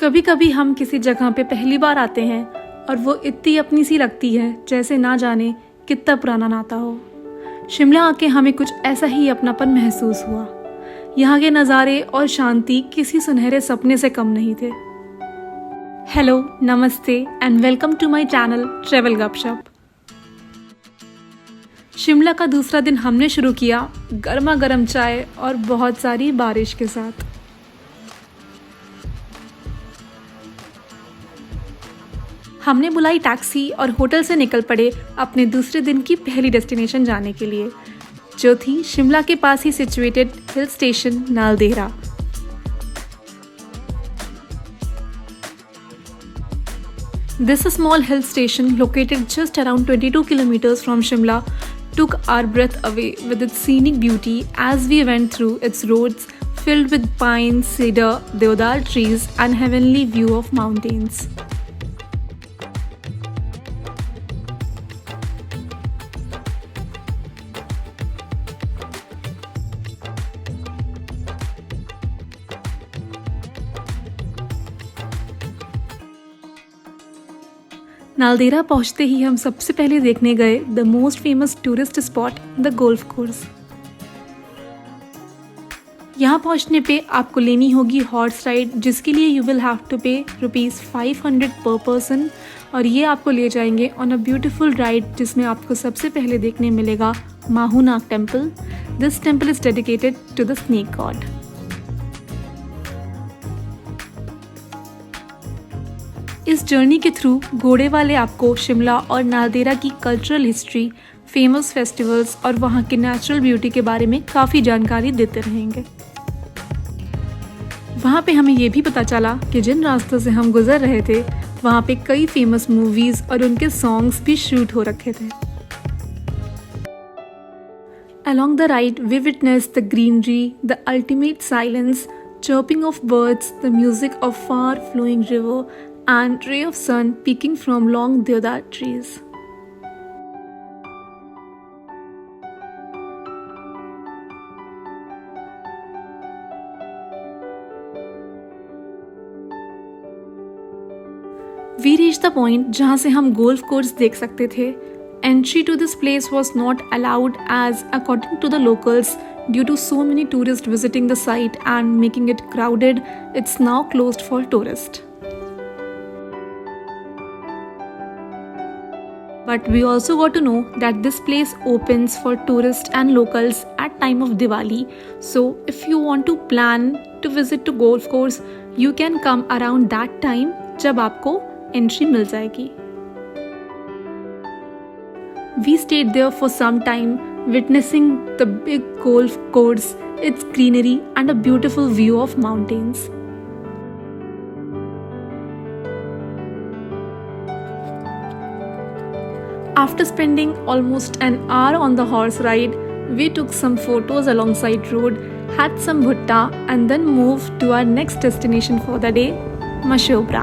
कभी कभी हम किसी जगह पे पहली बार आते हैं और वो इतनी अपनी सी लगती है जैसे ना जाने कितना पुराना नाता हो। शिमला आके हमें कुछ ऐसा ही अपनापन महसूस हुआ। यहाँ के नज़ारे और शांति किसी सुनहरे सपने से कम नहीं थे। हेलो, नमस्ते and welcome to my channel travel Gupshup. Shimla का दूसरा दिन हमने शुरू किया गर्मा गर्म चाय और बहुत सारी बारिश के साथ। हमने बुलाई टैक्सी और होटल से निकल पड़े अपने दूसरे दिन की पहली डेस्टिनेशन जाने के लिए, जो थी शिमला के पास ही situated hill station Naldehra. This small hill station located just around 22 kilometers from Shimla took our breath away with its scenic beauty as we went through its roads filled with pine, cedar, deodar trees and heavenly view of mountains. Naldehra पहुंचते ही हम सबसे पहले देखने गए the most famous tourist spot the golf course. यहाँ पहुंचने पे आपको लेनी होगी हॉर्स राइड, जिसके लिए यू विल हैव टू पे ₹500 पर पर्सन, और ये आपको ले जाएंगे ऑन अ ब्यूटीफुल राइड जिसमें आपको सबसे पहले देखने मिलेगा Mahunag temple. This temple is dedicated to the snake god. इस जर्नी के थ्रू घोड़े वाले आपको शिमला और नालदेहरा की कल्चरल हिस्ट्री, फेमस फेस्टिवल्स और वहाँ के नेचुरल ब्यूटी के बारे में काफ़ी जानकारी देते रहेंगे। वहाँ पे हमें ये भी पता चला कि जिन रास्तों से हम गुजर रहे थे वहाँ पे कई फेमस मूवीज़ और उनके सॉन्ग्स भी शूट हो रखे थे। Along the ride, we witnessed the greenery, the ultimate silence, chirping of birds, the music of far-flowing river, and ray of sun peeking from long deodar trees. We reached the point जहाँ से हम golf course देख सकते थे। Entry to this place was not allowed as, according to the locals, due to so many tourists visiting the site and making it crowded, it's now closed for tourists. But we also got to know that this place opens for tourists and locals at time of Diwali. So if you want to plan to visit to golf course, you can come around that time जब आपको entry मिल जाएगी। We stayed there for some time, witnessing the big golf course, its greenery and a beautiful view of mountains. After spending almost an hour on the horse ride, we took some photos alongside road, had some bhutta and then moved to our next destination for the day, Mashobra.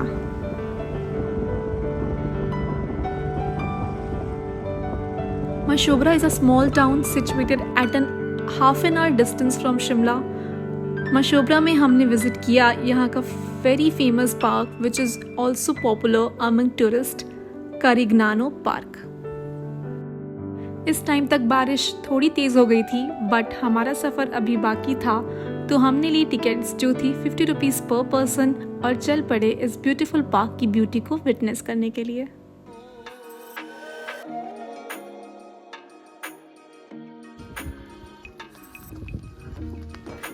Mashobra is a small town situated at an half an hour distance from Shimla. Mashobra में हमने visit किया यहाँ का very famous park which is also popular among tourists, Carignano Park. इस time तक बारिश थोड़ी तेज़ हो गई थी, बट हमारा सफ़र अभी बाकी था, तो हमने ली टिकट्स जो थी ₹50 पर पर्सन और चल पड़े इस ब्यूटीफुल पार्क की ब्यूटी को विटनेस करने के लिए।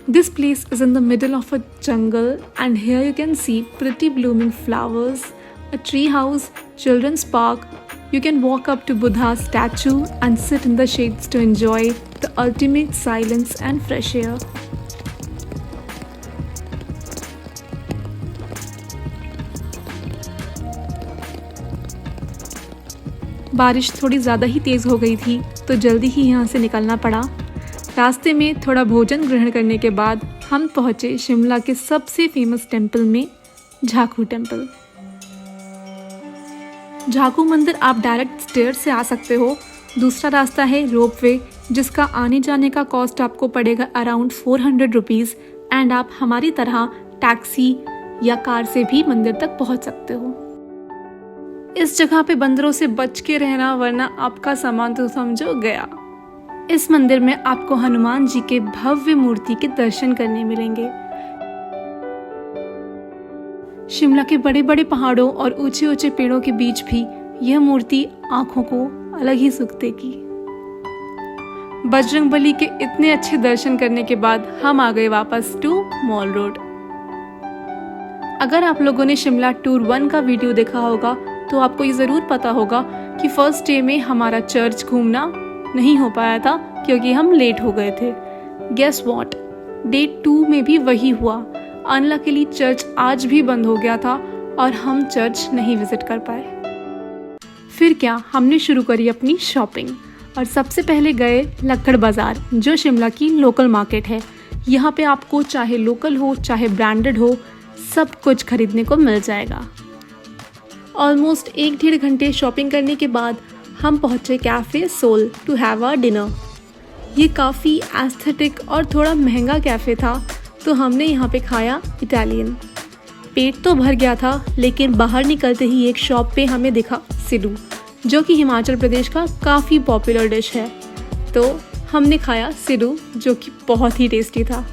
This place is in the middle of a jungle and here you can see pretty blooming flowers, a tree house, children's park. You can walk up to Buddha's statue and sit in the shades to enjoy the ultimate silence and fresh air. बारिश थोड़ी ज़्यादा ही तेज़ हो गई थी तो जल्दी ही यहाँ से निकलना पड़ा। रास्ते में थोड़ा भोजन ग्रहण करने के बाद हम पहुँचे शिमला के सबसे फेमस टेम्पल में, झाकू टेम्पल। झाकू मंदिर आप डायरेक्ट स्टेयर से आ सकते हो। दूसरा रास्ता है रोपवे, जिसका आने जाने का कॉस्ट आपको पड़ेगा अराउंड ₹400 एंड आप हमारी तरह टैक्सी या कार से भी मंदिर तक पहुंच सकते हो। इस जगह पे बंदरों से बच के रहना, वरना आपका सामान तो समझो गया। इस मंदिर में आपको हनुमान जी के भव्य मूर्ति के दर्शन करने मिलेंगे। शिमला के बड़े बड़े पहाड़ों और ऊंचे ऊंचे पेड़ों के बीच भी यह मूर्ति आंखों को अलग ही सुख देगी। बजरंगबली के इतने अच्छे दर्शन करने के बाद हम आ गए वापस टू मॉल रोड। अगर आप लोगों ने शिमला टूर 1 का वीडियो देखा होगा तो आपको ये ज़रूर पता होगा कि फर्स्ट डे में हमारा चर्च घूमना नहीं हो पाया था क्योंकि हम लेट हो गए थे। गेस व्हाट, डे 2 में भी वही हुआ। अनलकीली चर्च आज भी बंद हो गया था और हम चर्च नहीं विजिट कर पाए। फिर क्या, हमने शुरू करी अपनी शॉपिंग और सबसे पहले गए लक्कड़ बाज़ार, जो शिमला की लोकल मार्केट है। यहाँ पे आपको चाहे लोकल हो चाहे ब्रांडेड हो, सब कुछ खरीदने को मिल जाएगा। ऑलमोस्ट 1-1.5 घंटे शॉपिंग करने के बाद हम पहुँचे cafe soul to have a dinner. ये काफ़ी एस्थेटिक और थोड़ा महंगा कैफ़े था, तो हमने यहाँ पे खाया इटालियन। पेट तो भर गया था, लेकिन बाहर निकलते ही एक शॉप पे हमें दिखा सिडू, जो कि हिमाचल प्रदेश का काफ़ी पॉपुलर डिश है। तो हमने खाया सिडू, जो कि बहुत ही टेस्टी था।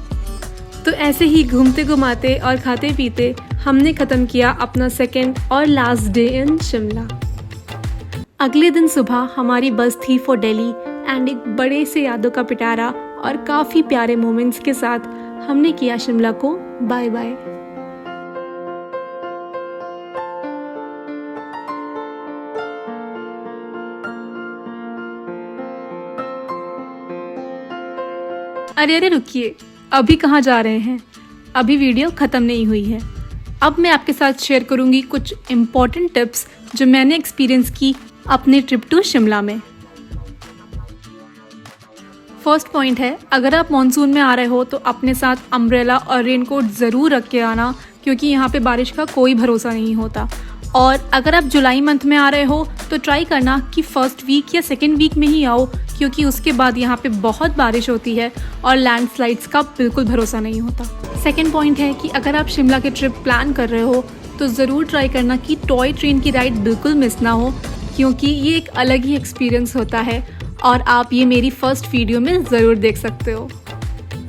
तो ऐसे ही घूमते घुमाते और खाते पीते हमने ख़त्म किया अपना सेकेंड और लास्ट डे इन शिमला। अगले दिन सुबह हमारी बस थी फॉर दिल्ली एंड एक बड़े से यादों का पिटारा और काफ़ी प्यारे मोमेंट्स के साथ हमने किया शिमला को बाय बाय। अरे रुकिए, अभी कहाँ जा रहे हैं? अभी वीडियो ख़त्म नहीं हुई है। अब मैं आपके साथ शेयर करूँगी कुछ इम्पॉर्टेंट टिप्स जो मैंने एक्सपीरियंस की अपने ट्रिप टू शिमला में। फर्स्ट पॉइंट है, अगर आप मॉनसून में आ रहे हो तो अपने साथ अम्ब्रेला और रेनकोट ज़रूर रख के आना, क्योंकि यहाँ पे बारिश का कोई भरोसा नहीं होता। और अगर आप जुलाई मंथ में आ रहे हो तो ट्राई करना कि फर्स्ट वीक या सेकेंड वीक में ही आओ, क्योंकि उसके बाद यहाँ पे बहुत बारिश होती है और लैंडस्लाइड्स का बिल्कुल भरोसा नहीं होता। सेकेंड पॉइंट है कि अगर आप शिमला के ट्रिप प्लान कर रहे हो तो ज़रूर ट्राई करना कि टॉय ट्रेन की राइड बिल्कुल मिस ना हो, क्योंकि ये एक अलग ही एक्सपीरियंस होता है और आप ये मेरी फर्स्ट वीडियो में ज़रूर देख सकते हो।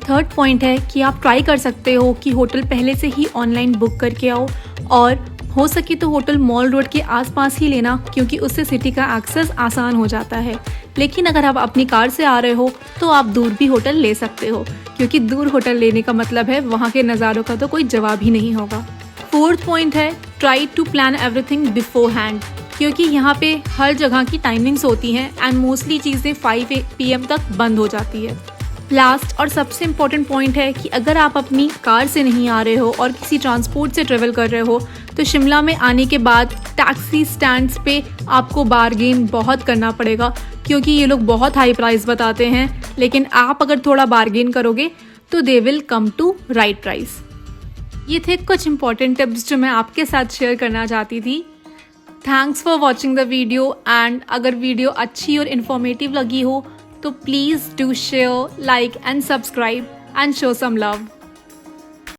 थर्ड पॉइंट है कि आप ट्राई कर सकते हो कि होटल पहले से ही ऑनलाइन बुक करके आओ, और हो सके तो होटल मॉल रोड के आसपास ही लेना, क्योंकि उससे सिटी का एक्सेस आसान हो जाता है। लेकिन अगर आप अपनी कार से आ रहे हो तो आप दूर भी होटल ले सकते हो, क्योंकि दूर होटल लेने का मतलब है वहाँ के नज़ारों का तो कोई जवाब ही नहीं होगा। फोर्थ पॉइंट है, try to plan everything beforehand, क्योंकि यहाँ पे हर जगह की टाइमिंग्स होती हैं एंड मोस्टली चीज़ें 5 PM तक बंद हो जाती है। लास्ट और सबसे इम्पॉर्टेंट पॉइंट है कि अगर आप अपनी कार से नहीं आ रहे हो और किसी ट्रांसपोर्ट से ट्रेवल कर रहे हो तो शिमला में आने के बाद टैक्सी स्टैंड्स पे आपको बार्गेन बहुत करना पड़ेगा, क्योंकि ये लोग बहुत हाई प्राइस बताते हैं, लेकिन आप अगर थोड़ा बार्गेन करोगे तो they will come to right price. ये थे कुछ इंपॉर्टेंट टिप्स जो मैं आपके साथ शेयर करना चाहती थी। Thanks for watching the video, and अगर वीडियो अच्छी और इन्फॉर्मेटिव लगी हो तो please do share, like and subscribe and show some love.